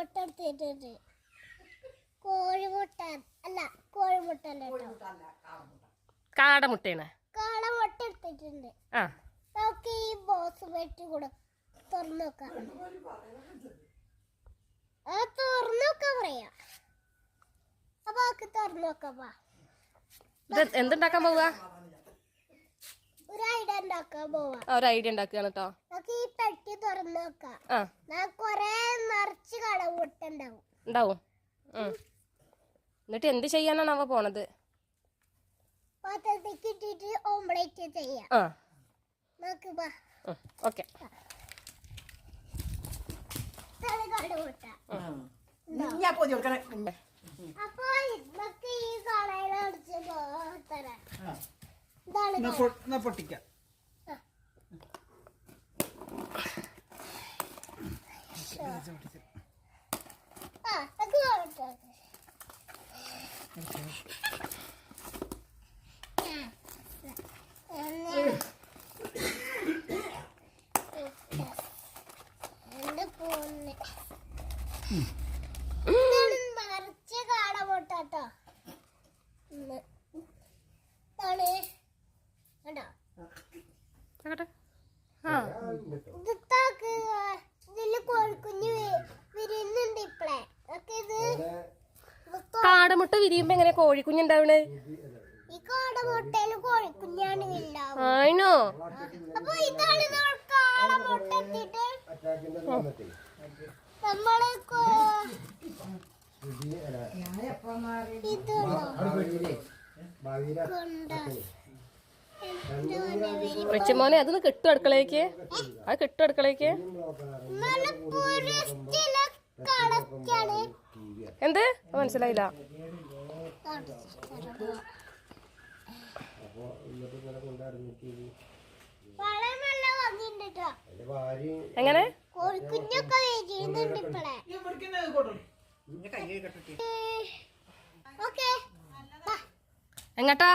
കോഴിമുട്ട എടുത്തിട്ടുണ്ട്. കോഴിമുട്ട അല്ല, കോഴിമുട്ട അല്ല കേട്ടോ, കാടമുട്ടയാണ്. കാടമുട്ട എടുത്തിട്ടുണ്ട്. നമുക്ക് ഈ ബോക്സ് വെട്ടി കൂടെ തുറന്നു നോക്കാം. തുറന്നു നോക്കാൻ പറയാ. അപ്പൊ നമുക്ക് തുറന്നു നോക്കാം. എന്തുണ്ടാക്കാൻ പോവാ? ഒരു ഐഡിയ ഉണ്ടാക്കാൻ പോവാ. ഒരു ഐഡിയ ഉണ്ടാക്കുകയാണ് കേട്ടോ. നമുക്ക് ഈ പെട്ടി തുറന്നു നോക്കാം. കൊറേ നിറച്ച് കാടമുട്ട ഉണ്ടാവും. എന്നിട്ട് എന്ത് ചെയ്യാനാണ് അവ പോണത്? പാത്രത്തേക്ക് ഇട്ടിട്ട് ഓംലെറ്റ് ചെയ്യാം. ഓക്കെ. അപ്പൊ ഇതൊക്കെ ഈ കളയിൽ അടിച്ച് തരാം. പൊട്ടിക്കാം. നിറച്ച് കാടമുട്ടോ. ഇതില് കോഴിക്കുഞ്ഞ് വിരിയുന്നുണ്ട് ഇപ്പളെ. കാടമുട്ട വിരിയുമ്പോ എങ്ങനെ കോഴിക്കുഞ്ഞുണ്ടാവണേ? ഈ കാടമുട്ടയില് കോഴിക്കുഞ്ഞാണ് ഉണ്ടാവുക. ആയിനോ? അപ്പൊ ഇതാണ് കാടമുട്ട എത്തിയിട്ട് നമ്മള് റിച്ചുമോനെ അതൊന്ന് കിട്ടും അടുക്കളേക്ക്. അത് കിട്ടും അടുക്കളേക്ക്. എന്ത് മനസ്സിലായില്ല? എങ്ങനെ കോഴിക്കുഞ്ഞൊക്കെ എങ്ങട്ടാ?